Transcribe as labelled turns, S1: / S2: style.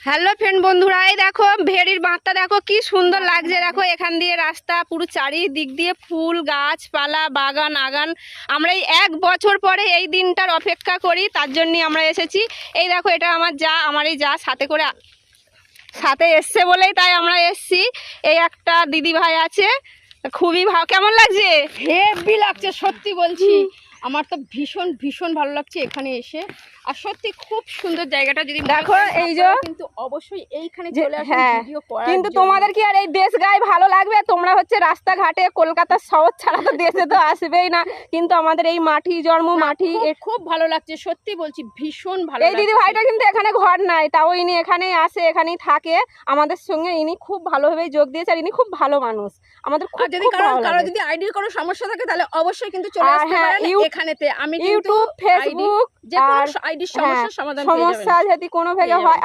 S1: Hello friend বন্ধুরা, এই দেখো ভেড়ির বাঁধটা দেখো কি সুন্দর লাগছে। দেখো এখান দিয়ে রাস্তা, পুরো চারিদিক দিয়ে ফুল গাছপালা, বাগান আগান। আমরা এই 1 বছর পরে এই দিনটার অপেক্ষা করি, তার জন্য আমরা এসেছি। এই দেখো এটা আমার এই যা সাথে এসছে বলেই তাই আমরা এসছি। এই একটা দিদি ভাই আছে, খুবই কেমন লাগছে?
S2: হেভি লাগছে, সত্যি বলছি। আমার তো ভীষণ ভীষণ ভালো লাগছে এখানে এসে। আর সত্যি খুব সুন্দর জায়গাটা। যদি
S1: দেখো এই যে
S2: কিন্তু অবশ্যই এইখানে চলে আসুন
S1: হ্যাঁ,
S2: ভিডিও করার
S1: কিন্তু
S2: জন্য।
S1: তোমাদের কি আর এই দেশ গায়ে ভালো লাগবে? তোমরা হচ্ছে রাস্তাঘাটে কলকাতা শহর ছাড়া তো দেশে তো আসবেই না, কিন্তু আমাদের এই মাটি জন্ম মাটি।
S2: খুব ভালো লাগছে, সত্যি বলছি, ভীষণ ভালো
S1: এই দিদি ভাইটা কিন্তু এখানে ঘর নাই, তাও ইনি এখানেই আসে, এখানেই থাকে আমাদের সঙ্গে। ইনি খুব ভালোভাবে যোগ দিয়েছে, আর ইনি খুব ভালো মানুষ। আমাদের খুব
S2: যদি কারো যদি আইডির কোনো সমস্যা থাকে তাহলে অবশ্যই কিন্তু চলে আসতে পারেন এখানেতে। আমি কিন্তু
S1: ইউটিউব, ফেসবুক,
S2: যে কোনো আইডির সমস্যার সমাধান পেয়ে যাবেন।
S1: সমস্যা যদি কোনো ভাবে হয়